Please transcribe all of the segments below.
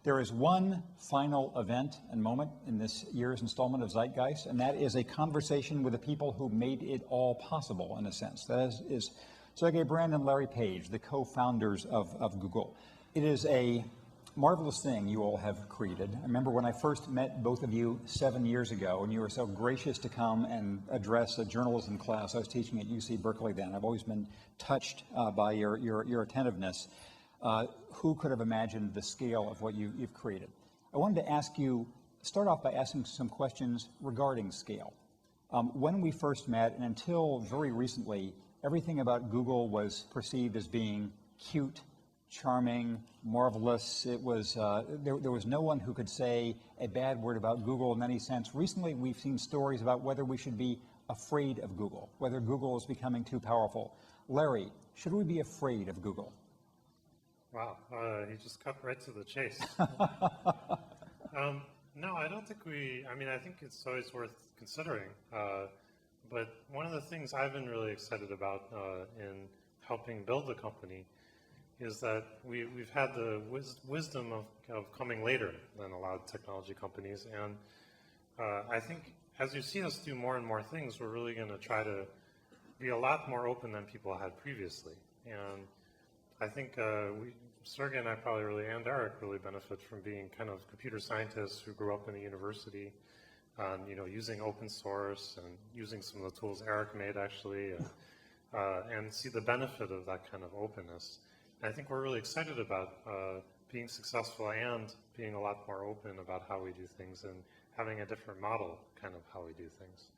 There is one final event and moment in this year's installment of Zeitgeist, and that is a conversation with the people who made it all possible, in a sense. That is Sergey Brin and Larry Page, the co-founders of Google. It is a marvelous thing you all have created. I remember when I first met both of you 7 years ago, and you were so gracious to come and address a journalism class I was teaching at UC Berkeley then. I've always been touched by your attentiveness. Who could have imagined the scale of what you've created? I wanted to ask you, start off by asking some questions regarding scale. When we first met, and until very recently, everything about Google was perceived as being cute, charming, marvelous. It was there was no one who could say a bad word about Google in any sense. Recently, we've seen stories about whether we should be afraid of Google, whether Google is becoming too powerful. Larry, should we be afraid of Google? Wow, he just cut right to the chase. No, I don't think I think it's always worth considering. But one of the things I've been really excited about in helping build the company is that we've had the wisdom of coming later than a lot of technology companies. And I think as you see us do more and more things, we're really going to try to be a lot more open than people had previously. And I think Sergey and I probably really, and Eric really benefit from being kind of computer scientists who grew up in a university, using open source and using some of the tools Eric made actually, and see the benefit of that kind of openness. And I think we're really excited about being successful and being a lot more open about how we do things and having a different model kind of how we do things.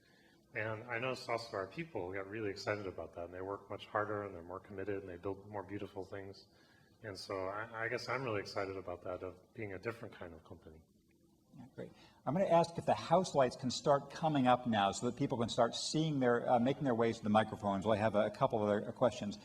And I noticed also our people got really excited about that, and they work much harder and they're more committed and they build more beautiful things. And so I guess I'm really excited about that, of being a different kind of company. Yeah, great. I'm going to ask if the house lights can start coming up now so that people can start seeing making their ways to the microphones. I have a couple of other questions.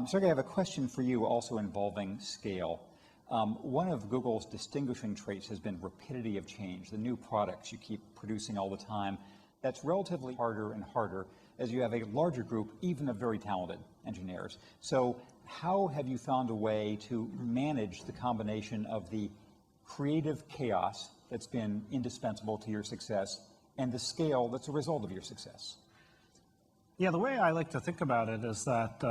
Sergey, I have a question for you also involving scale. One of Google's distinguishing traits has been rapidity of change, the new products you keep producing all the time. That's relatively harder and harder as you have a larger group, even of very talented engineers. So how have you found a way to manage the combination of the creative chaos that's been indispensable to your success and the scale that's a result of your success? Yeah, the way I like to think about it is that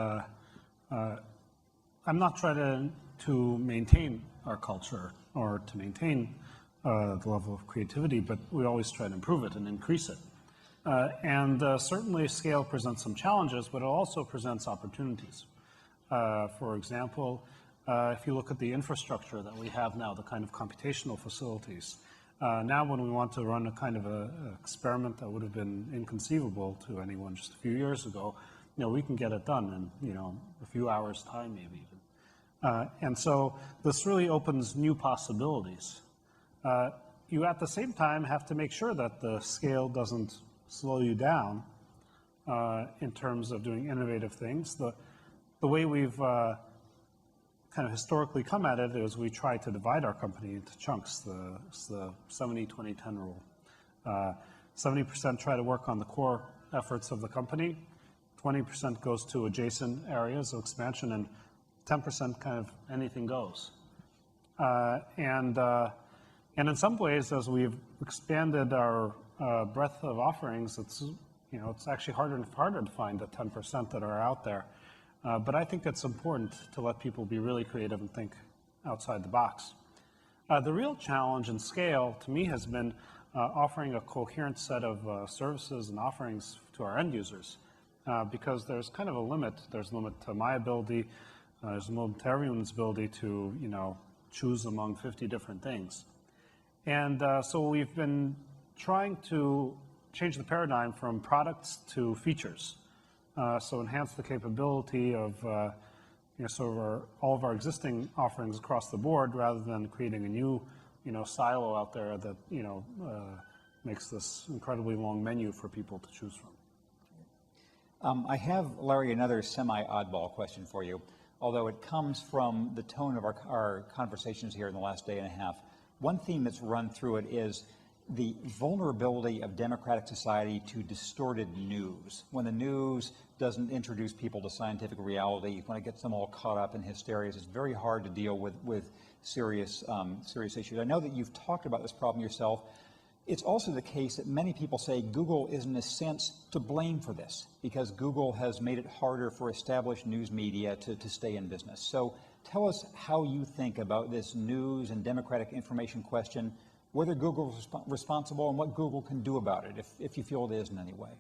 I'm not trying to maintain our culture or to maintain the level of creativity, but we always try to improve it and increase it. And certainly scale presents some challenges, but it also presents opportunities. For example, if you look at the infrastructure that we have now, the kind of computational facilities, now when we want to run a kind of a experiment that would have been inconceivable to anyone just a few years ago, we can get it done in, a few hours' time, maybe even. And so this really opens new possibilities. You, at the same time, have to make sure that the scale doesn't slow you down in terms of doing innovative things. The way we've kind of historically come at it is we try to divide our company into chunks, the 70-20-10 rule. 70% try to work on the core efforts of the company, 20% goes to adjacent areas of expansion, and 10% kind of anything goes. And in some ways, as we've expanded our breadth of offerings, it's actually harder and harder to find the 10% that are out there. But I think it's important to let people be really creative and think outside the box. The real challenge in scale, to me, has been offering a coherent set of services and offerings to our end users. Because there's kind of a limit. There's a limit to my ability. There's a limit to everyone's ability to, choose among 50 different things. And so we've been trying to change the paradigm from products to features. So enhance the capability of all of our existing offerings across the board, rather than creating a new, silo out there that, makes this incredibly long menu for people to choose from. I have, Larry, another semi-oddball question for you, although it comes from the tone of our conversations here in the last day and a half. One theme that's run through it is the vulnerability of democratic society to distorted news. When the news doesn't introduce people to scientific reality, when it gets them all caught up in hysterias, it's very hard to deal with serious issues. I know that you've talked about this problem yourself. It's also the case that many people say Google is, in a sense, to blame for this, because Google has made it harder for established news media to stay in business. So tell us how you think about this news and democratic information question, whether Google is responsible and what Google can do about it, if you feel it is in any way.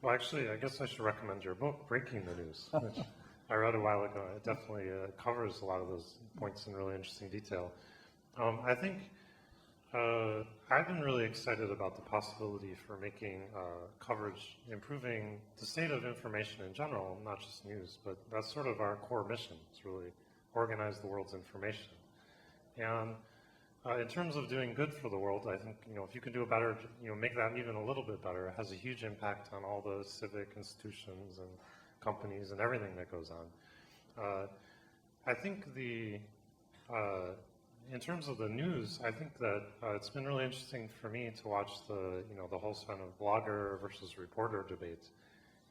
Well, actually, I guess I should recommend your book, Breaking the News, which I read a while ago. It definitely covers a lot of those points in really interesting detail. I think I've been really excited about the possibility for making coverage, improving the state of information in general, not just news, but that's sort of our core mission, is really organize the world's information. And in terms of doing good for the world, I think, if you can do a better, make that even a little bit better, it has a huge impact on all the civic institutions and companies and everything that goes on. I think in terms of the news, I think that it's been really interesting for me to watch the whole sort of blogger versus reporter debate.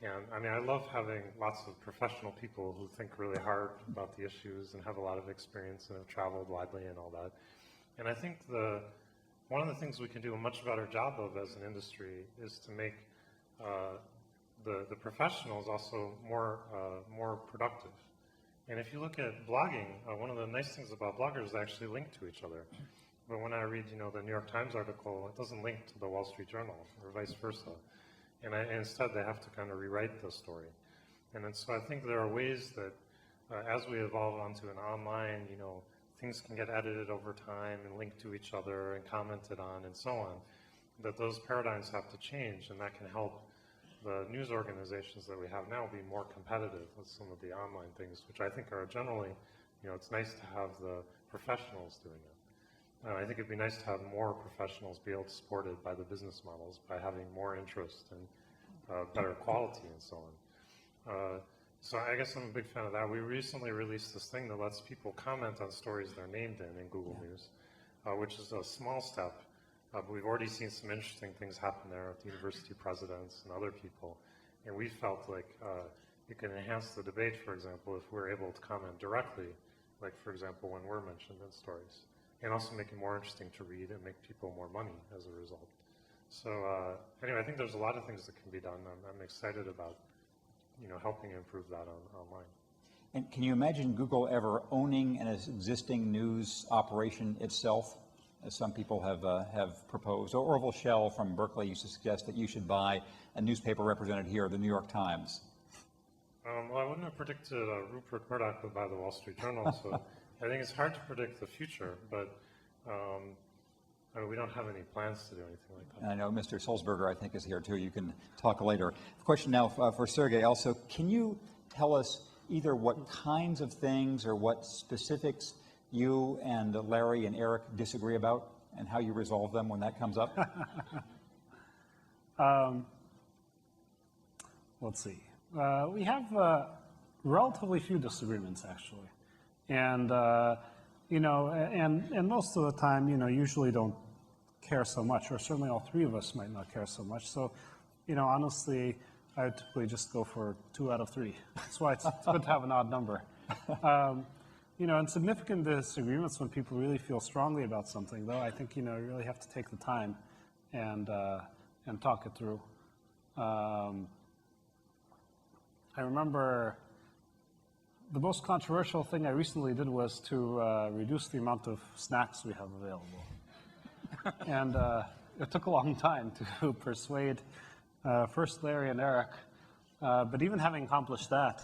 And I mean, I love having lots of professional people who think really hard about the issues and have a lot of experience and have traveled widely and all that. And I think one of the things we can do a much better job of as an industry is to make the professionals also more productive. And if you look at blogging, one of the nice things about bloggers is they actually link to each other. But when I read, the New York Times article, it doesn't link to the Wall Street Journal or vice versa. And instead, they have to kind of rewrite the story. And then, so I think there are ways that as we evolve onto an online, things can get edited over time and linked to each other and commented on and so on, that those paradigms have to change, and that can help the news organizations that we have now be more competitive with some of the online things, which I think are generally, it's nice to have the professionals doing it. I think it'd be nice to have more professionals be able to support it by the business models, by having more interest and better quality and so on. So I guess I'm a big fan of that. We recently released this thing that lets people comment on stories they're named in Google News, which is a small step. But we've already seen some interesting things happen there with the university presidents and other people. And we felt like it can enhance the debate, for example, if we're able to comment directly, like, for example, when we're mentioned in stories. And also make it more interesting to read and make people more money as a result. So anyway, I think there's a lot of things that can be done. I'm excited about helping improve that online. And can you imagine Google ever owning an existing news operation itself, as some people have proposed? Or Orville Schell from Berkeley used to suggest that you should buy a newspaper represented here, the New York Times. Well, I wouldn't have predicted Rupert Murdoch would buy the Wall Street Journal, so I think it's hard to predict the future, but we don't have any plans to do anything like that. And I know Mr. Sulzberger, I think, is here too. You can talk later. Question now for Sergey also. Can you tell us either what kinds of things or what specifics you and Larry and Eric disagree about and how you resolve them when that comes up? Let's see. We have relatively few disagreements, actually. And, and most of the time, usually don't care so much, or certainly all three of us might not care so much. So, honestly, I would typically just go for 2 out of 3. That's why it's good to have an odd number. And significant disagreements when people really feel strongly about something, though, I think, you really have to take the time and talk it through. I remember the most controversial thing I recently did was to reduce the amount of snacks we have available. And it took a long time to persuade first Larry and Eric, but even having accomplished that,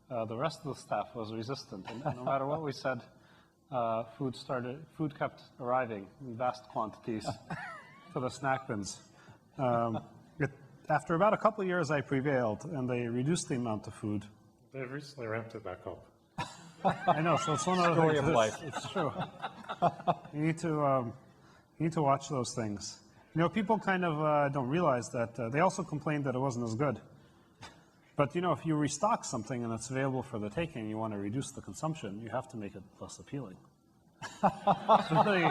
the rest of the staff was resistant. And no matter what we said, food kept arriving in vast quantities to the snack bins. After about a couple of years, I prevailed, and they reduced the amount of food. They've recently ramped it back up. I know, so it's one of the Story things. of life. It's true. You need to watch those things. People kind of don't realize that they also complained that it wasn't as good. But if you restock something and it's available for the taking, and you want to reduce the consumption, you have to make it less appealing. There's really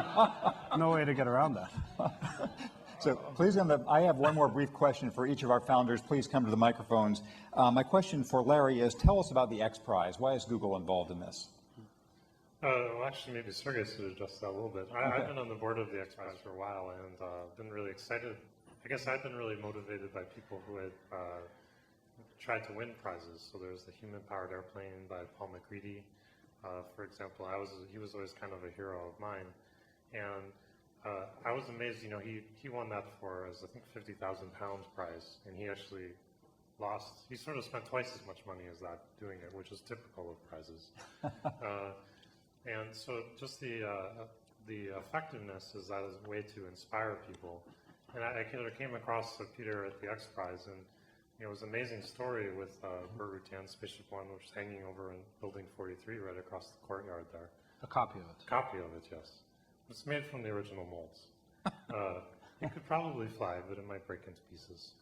no way to get around that. So please, I have one more brief question for each of our founders. Please come to the microphones. My question for Larry is, tell us about the X Prize. Why is Google involved in this? Well, actually, maybe Sergey should address that a little bit. I've been on the board of the XPRIZE for a while and been really excited. I guess I've been really motivated by people who had tried to win prizes. So there's the Human-Powered Airplane by Paul McCready, for example. He was always kind of a hero of mine. And I was amazed, you know, he won that for, I think, £50,000 prize, and he actually lost. He sort of spent twice as much money as that doing it, which is typical of prizes. And so just the effectiveness is that as a way to inspire people. And I came across Peter at the XPRIZE, and you know, it was an amazing story with Burt Rutan's Spaceship One, which is hanging over in Building 43 right across the courtyard there. A copy of it. A copy of it, yes. It's made from the original molds. It could probably fly, but it might break into pieces.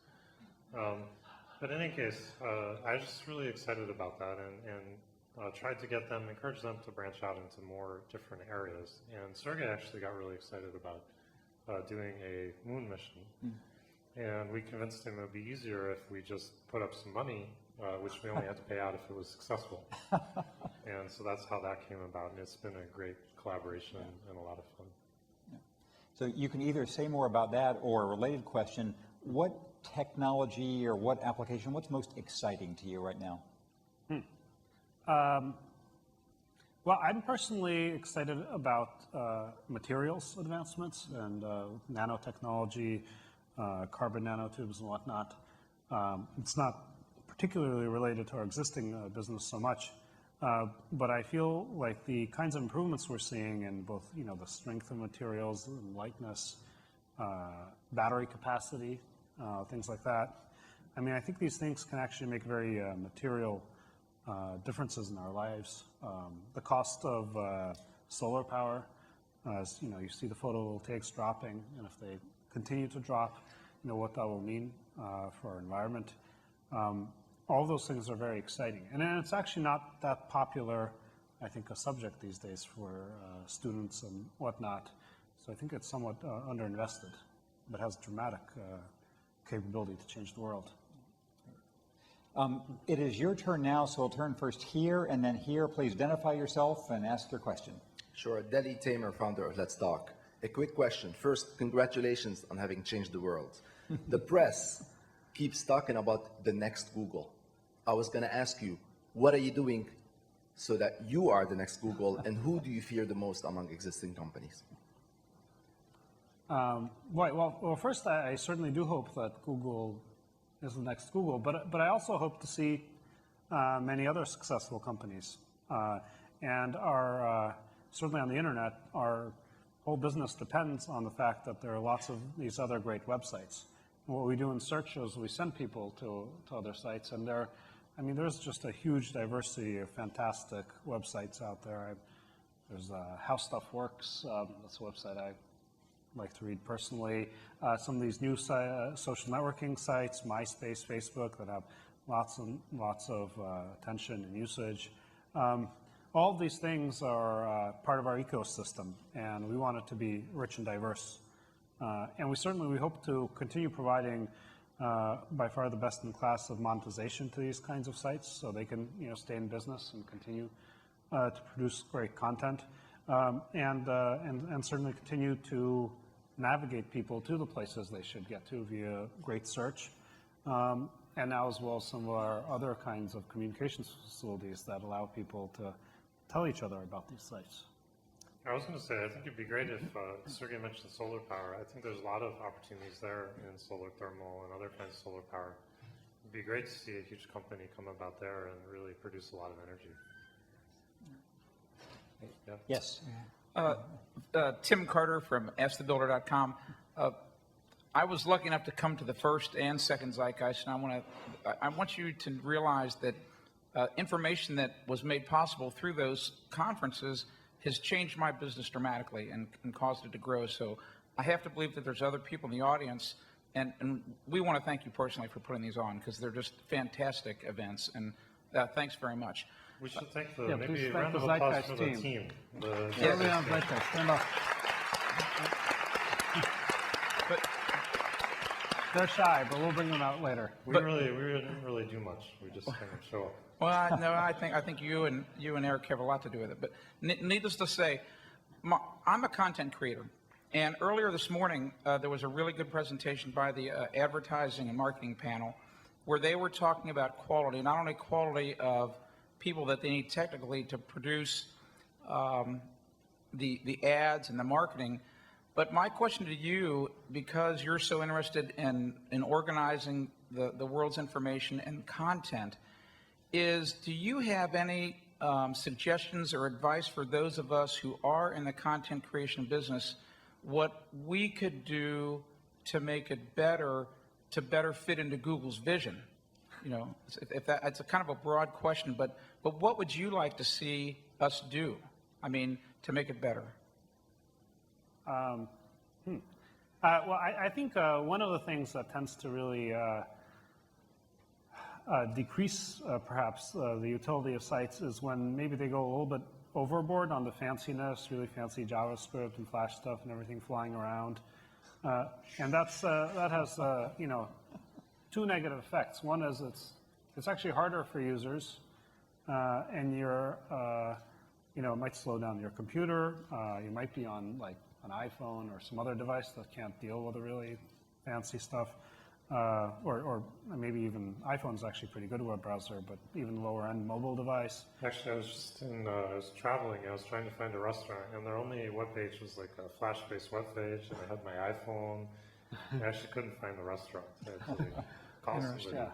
But in any case, I was just really excited about that and tried to encourage them to branch out into more different areas. And Sergey actually got really excited about doing a moon mission. And we convinced him it would be easier if we just put up some money, which we only had to pay out if it was successful. And so that's how that came about. And it's been a great collaboration and a lot of fun. So you can either say more about that, or a related question, what technology or what application, what's most exciting to you right now? Well, I'm personally excited about materials advancements and nanotechnology, carbon nanotubes and whatnot. It's not particularly related to our existing business so much, but I feel like the kinds of improvements we're seeing in both, you know, the strength of materials, lightness, battery capacity, things like that. I mean, I think these things can actually make very material differences in our lives. The cost of solar power, as you know, you see the photovoltaics dropping, and if they continue to drop, you know what that will mean for our environment. All those things are very exciting, and it's actually not that popular, I think, a subject these days for students and whatnot. So I think it's somewhat underinvested, but has dramatic capability to change the world. It is your turn now, so we'll turn first here and then here. Please identify yourself and ask your question. Sure. Deli Tamer, founder of Let's Talk. A quick question. First, congratulations on having changed the world. The press keeps talking about the next Google. I was going to ask you, what are you doing so that you are the next Google, and who do you fear the most among existing companies? Well, first, I certainly do hope that Google is the next Google, but I also hope to see many other successful companies. And certainly on the internet, our whole business depends on the fact that there are lots of these other great websites. And what we do in search is we send people to other sites, and there's just a huge diversity of fantastic websites out there. There's How Stuff Works. That's a website I like to read personally. Some of these new social networking sites, MySpace, Facebook, that have lots of attention and usage. All of these things are part of our ecosystem, and we want it to be rich and diverse. And we hope to continue providing by far the best in class of monetization to these kinds of sites, so they can, you know, stay in business and continue to produce great content, and certainly continue to navigate people to the places they should get to via great search, and now as well some of our other kinds of communications facilities that allow people to tell each other about these sites. I was going to say, I think it'd be great if Sergey mentioned solar power. I think there's a lot of opportunities there in solar thermal and other kinds of solar power. It'd be great to see a huge company come about there and really produce a lot of energy. Yeah. Yes. Tim Carter from AskTheBuilder.com. I was lucky enough to come to the first and second Zeitgeist, and I want you to realize that information that was made possible through those conferences has changed my business dramatically and caused it to grow. So I have to believe that there's other people in the audience, and we want to thank you personally for putting these on, because they're just fantastic events, and thanks very much. We should thank maybe a round of applause for the team. They're shy, but we'll bring them out later. We didn't really do much. We just kind of show up. Well, I think you and Eric have a lot to do with it. But needless to say, I'm a content creator, and earlier this morning there was a really good presentation by the advertising and marketing panel, where they were talking about quality, not only quality of people that they need technically to produce the ads and the marketing. But my question to you, because you're so interested in organizing the world's information and content, is do you have any suggestions or advice for those of us who are in the content creation business, what we could do to make it better, to better fit into Google's vision? You know, if that, it's a kind of a broad question, but what would you like to see us do? I mean, to make it better? Well, I think one of the things that tends to really decrease perhaps the utility of sites is when maybe they go a little bit overboard on the fanciness, really fancy JavaScript and Flash stuff and everything flying around. And that has, you know, two negative effects. One is it's actually harder for users, and you're, you know, it might slow down your computer. You might be on like an iPhone or some other device that can't deal with the really fancy stuff. Or maybe even iPhone's actually pretty good web browser, but even lower end mobile device. Actually, I was just I was traveling. I was trying to find a restaurant, and their only webpage was like a Flash-based webpage, and I had my iPhone. I actually couldn't find the restaurant. Yeah.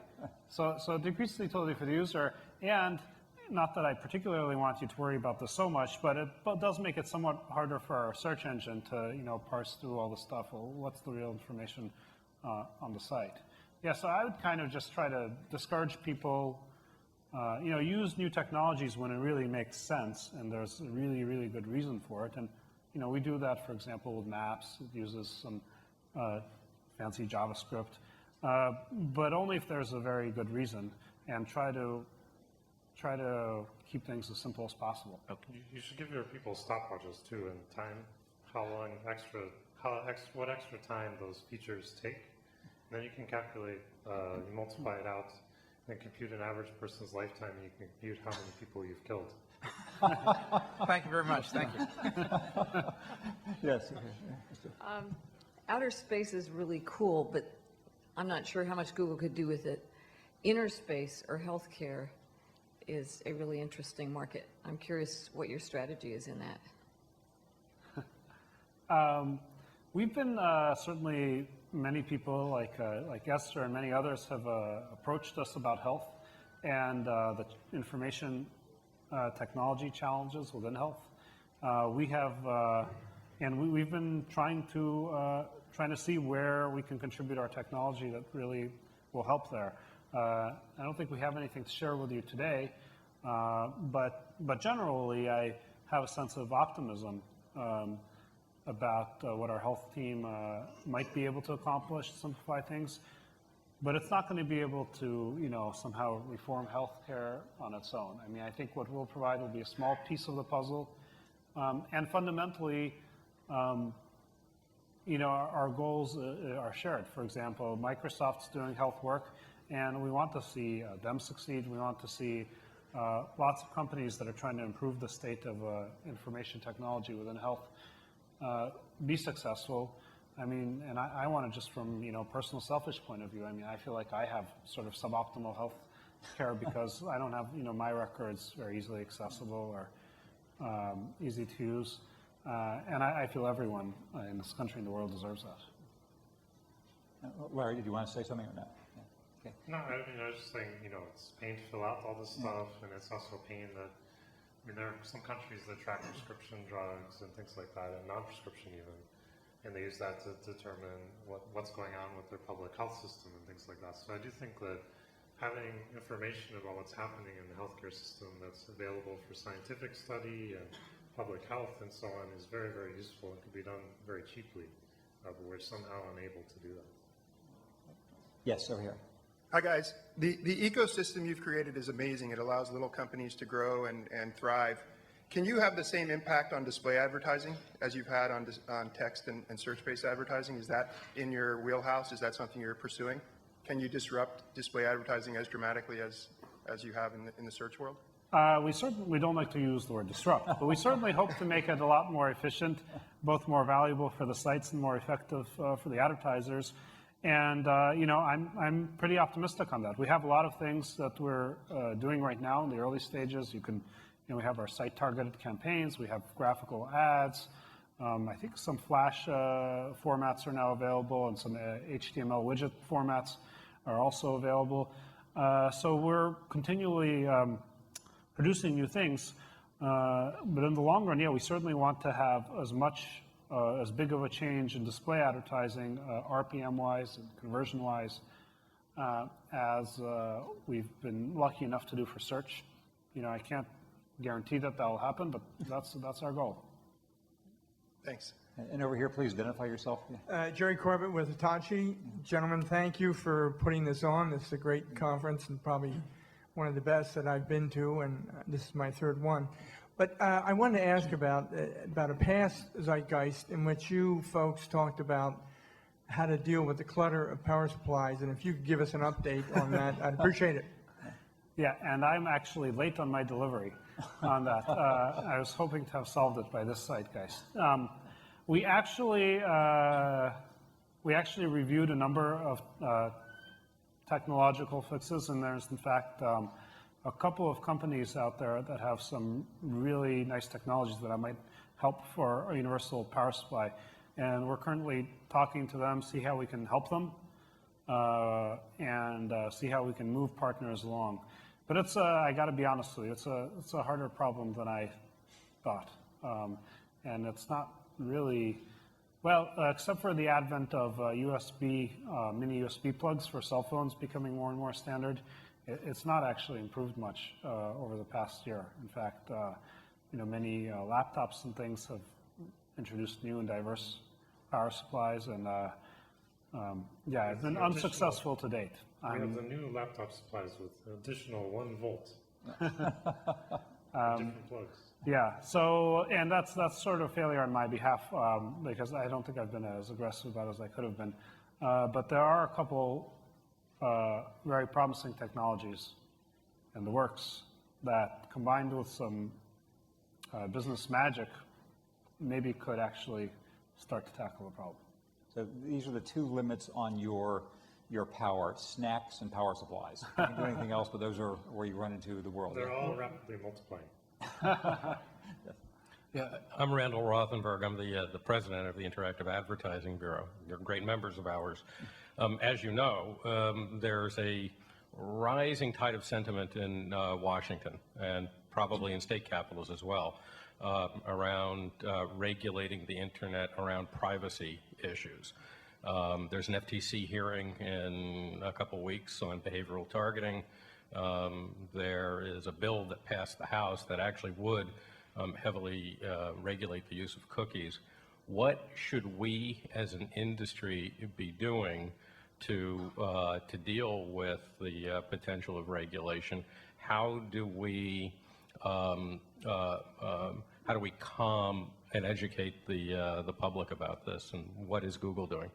So it decreases the utility for the user, and not that I particularly want you to worry about this so much, but it does make it somewhat harder for our search engine to, you know, parse through all the stuff. Well, what's the real information on the site? Yeah, so I would kind of just try to discourage people, you know, use new technologies when it really makes sense and there's a really, really good reason for it. And, you know, we do that, for example, with Maps. It uses some fancy JavaScript, but only if there's a very good reason, and try to keep things as simple as possible. You should give your people stopwatches too, and time what extra time those features take. And then you can calculate, you multiply it out, and compute an average person's lifetime, and you can compute how many people you've killed. Thank you very much. Thank you. Yes. Outer space is really cool, but I'm not sure how much Google could do with it. Inner space or healthcare is a really interesting market. I'm curious what your strategy is in that. We've been certainly, many people like Esther and many others have approached us about health and the information technology challenges within health. We have, and we've been trying to see where we can contribute our technology that really will help there. I don't think we have anything to share with you today, but generally I have a sense of optimism about what our health team might be able to accomplish, simplify things, but it's not going to be able to, you know, somehow reform healthcare on its own. I mean, I think what we'll provide will be a small piece of the puzzle, and fundamentally, you know, our goals are shared. For example, Microsoft's doing health work, and we want to see them succeed. We want to see lots of companies that are trying to improve the state of information technology within health be successful. I mean, and I want to, just from, you know, personal selfish point of view, I mean, I feel like I have sort of suboptimal health care because I don't have, you know, my records very easily accessible or easy to use. And I feel everyone in this country and the world deserves that. Larry, did you want to say something or not? Yeah. Okay. No, I mean, I was just saying, you know, it's pain to fill out all this stuff, and it's also pain that, I mean, there are some countries that track prescription drugs and things like that, and non-prescription even, and they use that to determine what's going on with their public health system and things like that. So I do think that having information about what's happening in the healthcare system that's available for scientific study and public health and so on is very, very useful and can be done very cheaply, but we're somehow unable to do that. Yes, over here. Hi, guys. The ecosystem you've created is amazing. It allows little companies to grow and thrive. Can you have the same impact on display advertising as you've had on text and search-based advertising? Is that in your wheelhouse? Is that something you're pursuing? Can you disrupt display advertising as dramatically as you have in the search world? We don't like to use the word disrupt, but we certainly hope to make it a lot more efficient, both more valuable for the sites and more effective for the advertisers. And I'm pretty optimistic on that. We have a lot of things that we're doing right now in the early stages. We have our site-targeted campaigns. We have graphical ads. I think some Flash formats are now available, and some HTML widget formats are also available. So we're continually producing new things. But in the long run, yeah, we certainly want to have as big of a change in display advertising, RPM-wise and conversion-wise, as we've been lucky enough to do for search. I can't guarantee that will happen, but that's our goal. Thanks. And over here, please identify yourself. Jerry Corbett with Hitachi. Gentlemen, thank you for putting this on. This is a great conference and probably one of the best that I've been to, and this is my third one. But I wanted to ask about a past Zeitgeist in which you folks talked about how to deal with the clutter of power supplies, and if you could give us an update on that, I'd appreciate it. Yeah, and I'm actually late on my delivery on that. I was hoping to have solved it by this Zeitgeist. We actually reviewed a number of technological fixes, and there's in fact a couple of companies out there that have some really nice technologies that might help for a universal power supply. And we're currently talking to them, see how we can help them, and see how we can move partners along. But it's I got to be honest with you, it's a harder problem than I thought, and it's not really well, except for the advent of USB mini USB plugs for cell phones becoming more and more standard. It's not actually improved much over the past year. In fact, many laptops and things have introduced new and diverse power supplies, and yeah, it's been unsuccessful to date. We have the new laptop supplies with additional 1 volt. Different plugs. Yeah, so, and that's sort of failure on my behalf, because I don't think I've been as aggressive about it as I could have been. But there are a couple very promising technologies in the works that, combined with some business magic, maybe could actually start to tackle the problem. So these are the 2 limits on your power: snacks and power supplies. You can't do anything else, but those are where you run into the world. They're all rapidly multiplying. Yeah, I'm Randall Rothenberg. I'm the president of the Interactive Advertising Bureau. They're great members of ours. As you know, there's a rising tide of sentiment in Washington, and probably in state capitals as well, around regulating the internet around privacy issues. There's an FTC hearing in a couple weeks on behavioral targeting. There is a bill that passed the House that actually would heavily regulate the use of cookies. What should we as an industry be doing to deal with the potential of regulation? How do we calm and educate the public about this, and what is Google doing?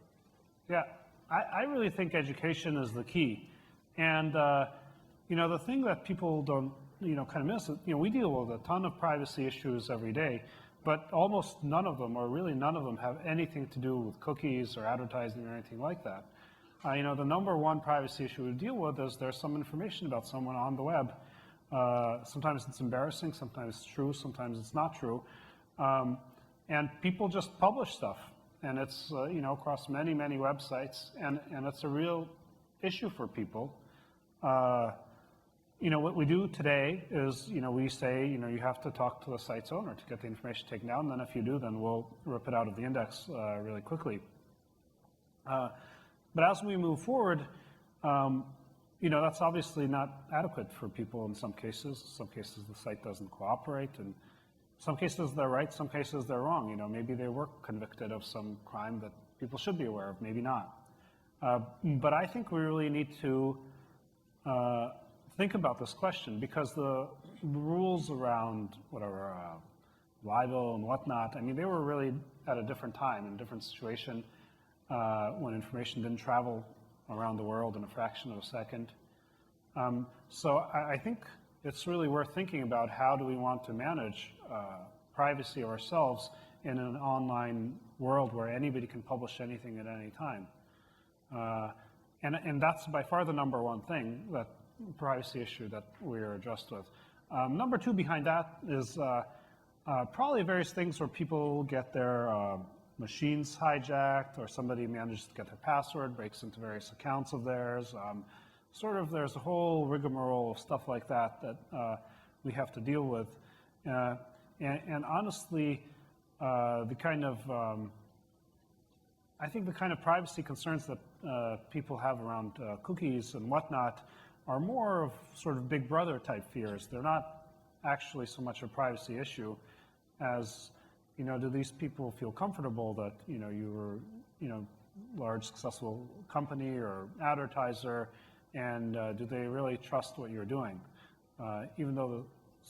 Yeah, I really think education is the key. And the thing that people don't kind of miss is, we deal with a ton of privacy issues every day, but almost none of them, or really none of them, have anything to do with cookies or advertising or anything like that. The number one privacy issue we deal with is there's some information about someone on the web. Sometimes it's embarrassing, sometimes it's true, sometimes it's not true. And people just publish stuff, and it's across many, many websites, and it's a real issue for people. What we do today is, we say, you have to talk to the site's owner to get the information taken down, and then if you do, then we'll rip it out of the index really quickly. But as we move forward, that's obviously not adequate for people in some cases. Some cases the site doesn't cooperate, and some cases they're right, some cases they're wrong. Maybe they were convicted of some crime that people should be aware of, maybe not. But I think we really need to think about this question, because rules around whatever libel and whatnot, I mean, they were really at a different time, in a different situation, when information didn't travel around the world in a fraction of a second. So I think it's really worth thinking about how do we want to manage privacy of ourselves in an online world where anybody can publish anything at any time. And that's by far the number one thing, that privacy issue that we're addressed with. Number two behind that is probably various things where people get their machines hijacked, or somebody manages to get their password, breaks into various accounts of theirs. There's a whole rigmarole of stuff like that that we have to deal with. And honestly, I think the kind of privacy concerns that people have around cookies and whatnot are more of sort of Big Brother type fears. They're not actually so much a privacy issue as, do these people feel comfortable that, you were, large successful company or advertiser, and do they really trust what you're doing? Even though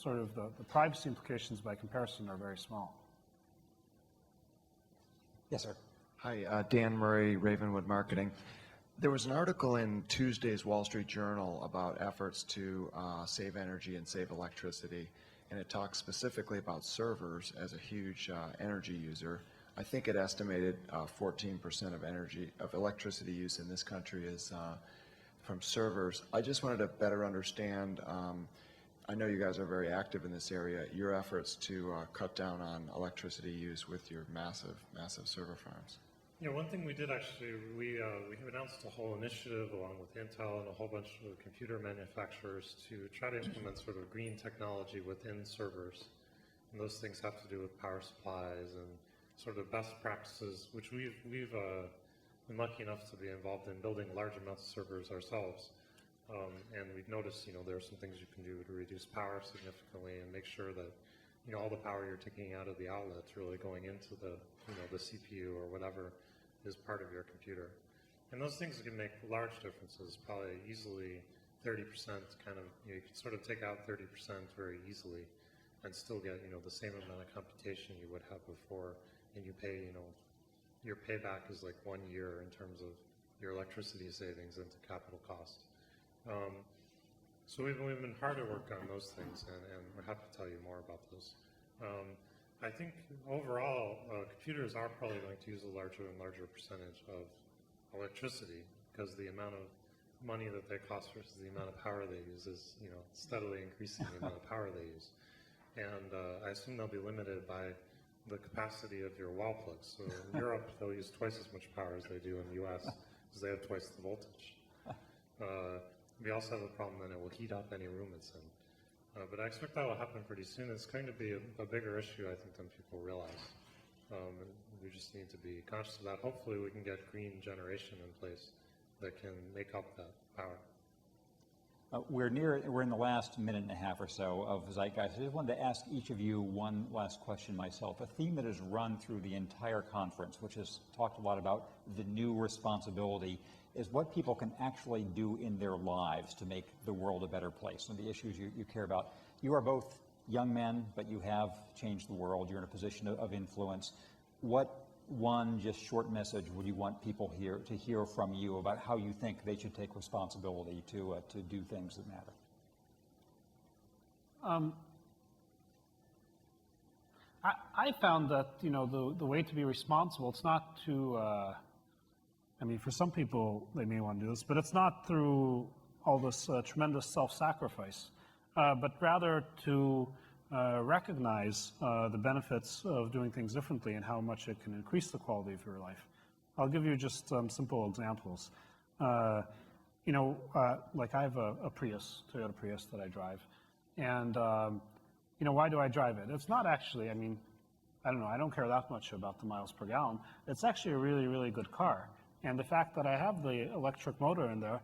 the privacy implications by comparison are very small. Yes, sir. Hi, Dan Murray, Ravenwood Marketing. There was an article in Tuesday's Wall Street Journal about efforts to save energy and save electricity, and it talks specifically about servers as a huge energy user. I think it estimated 14% of electricity use in this country is from servers. I just wanted to better understand, I know you guys are very active in this area, your efforts to cut down on electricity use with your massive server farms. Yeah, one thing we did actually, we have announced a whole initiative along with Intel and a whole bunch of computer manufacturers to try to implement sort of green technology within servers. And those things have to do with power supplies and sort of best practices, which we've been lucky enough to be involved in building large amounts of servers ourselves. And we've noticed, there are some things you can do to reduce power significantly and make sure that, all the power you're taking out of the outlet's really going into the, the CPU or whatever is part of your computer. And those things can make large differences, probably easily 30% kind of, you can sort of take out 30% very easily and still get, the same amount of computation you would have before, and you pay, your payback is like 1 year in terms of your electricity savings into capital cost. So we've been hard at work on those things, and we're happy to tell you more about those. I think overall, computers are probably going to use a larger and larger percentage of electricity because the amount of money that they cost versus the amount of power they use is, steadily increasing the amount of power they use. And I assume they'll be limited by the capacity of your wall plugs. So in Europe, they'll use twice as much power as they do in the US because they have twice the voltage. We also have a problem that it will heat up any room it's in. But I expect that will happen pretty soon. It's going to be a bigger issue, I think, than people realize. And we just need to be conscious of that. Hopefully we can get green generation in place that can make up that power. We're in the last minute and a half or so of Zeitgeist. I just wanted to ask each of you one last question myself. A theme that has run through the entire conference, which has talked a lot about the new responsibility, is what people can actually do in their lives to make the world a better place and the issues you care about. You are both young men, but you have changed the world. You're in a position of influence. What one just short message would you want people here to hear from you about how you think they should take responsibility to do things that matter? I found that the way to be responsible, it's not to for some people they may want to do this, but it's not through all this tremendous self-sacrifice, but rather to recognize the benefits of doing things differently and how much it can increase the quality of your life. I'll give you just some simple examples. Like I have a Prius, Toyota Prius that I drive, and why do I drive it? It's not actually, I don't care that much about the miles per gallon. It's actually a really, really good car. And the fact that I have the electric motor in there,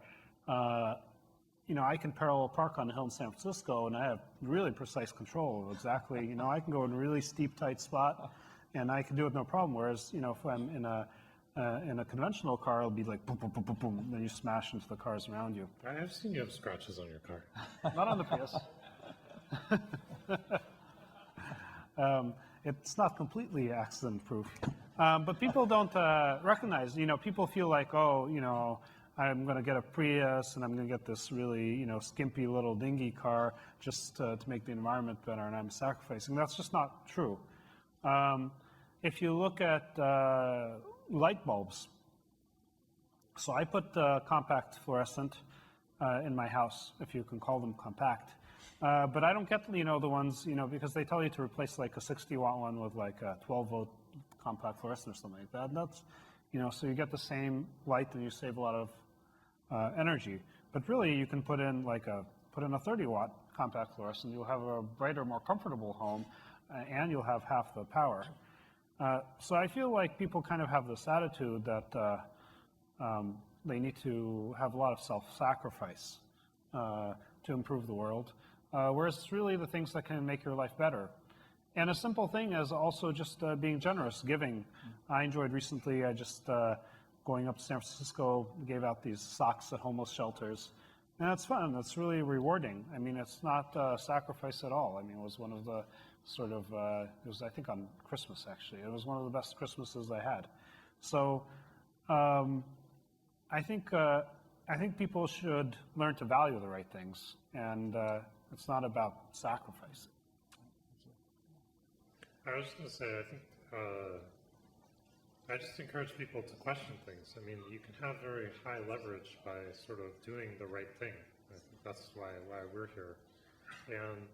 I can parallel park on the hill in San Francisco, and I have really precise control of exactly, I can go in a really steep, tight spot, and I can do it no problem. Whereas, if I'm in a conventional car, it'll be like boom, boom, boom, boom, boom, then you smash into the cars around you. I have seen you have scratches on your car. Not on the Prius. It's not completely accident-proof. But people don't recognize, people feel like, oh, I'm going to get a Prius and I'm going to get this really, skimpy little dingy car just to make the environment better, and I'm sacrificing. That's just not true. If you look at light bulbs, so I put compact fluorescent in my house, if you can call them compact. But I don't get, the ones, because they tell you to replace like a 60-watt one with like a 12-volt compact fluorescent or something like that. And that's, so you get the same light and you save a lot of energy. But really, you can put in a 30-watt compact fluorescent. You'll have a brighter, more comfortable home, and you'll have half the power. So I feel like people kind of have this attitude that they need to have a lot of self-sacrifice to improve the world, whereas it's really the things that can make your life better. And a simple thing is also just being generous, giving. I enjoyed recently, going up to San Francisco, gave out these socks at homeless shelters. And that's fun, that's really rewarding. I mean, it's not sacrifice at all. I mean, it was one of the it was I think on Christmas actually. It was one of the best Christmases I had. So I think people should learn to value the right things, and it's not about sacrifice. I was just going to say, I think I just encourage people to question things. I mean, you can have very high leverage by sort of doing the right thing. I think that's why we're here. And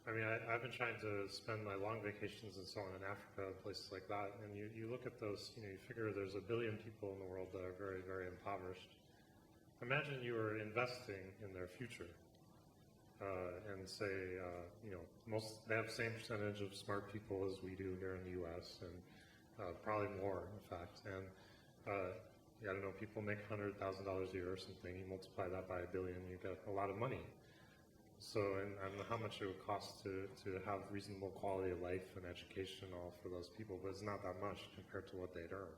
I mean, I've been trying to spend my long vacations and so on in Africa, places like that, and you look at those, you figure there's 1 billion people in the world that are very, very impoverished. Imagine you were investing in their future. And say, they have the same percentage of smart people as we do here in the U.S., and probably more, in fact. And I don't know, people make $100,000 a year or something. You multiply that by 1 billion, you get a lot of money. So, and I don't know how much it would cost to have reasonable quality of life and education and all for those people, but it's not that much compared to what they'd earn.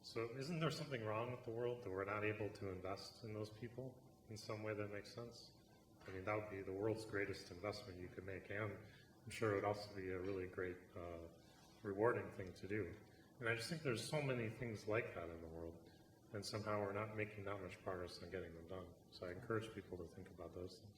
So, isn't there something wrong with the world that we're not able to invest in those people in some way that makes sense? I mean, that would be the world's greatest investment you could make, and I'm sure it would also be a really great, rewarding thing to do. And I just think there's so many things like that in the world, and somehow we're not making that much progress on getting them done. So I encourage people to think about those things.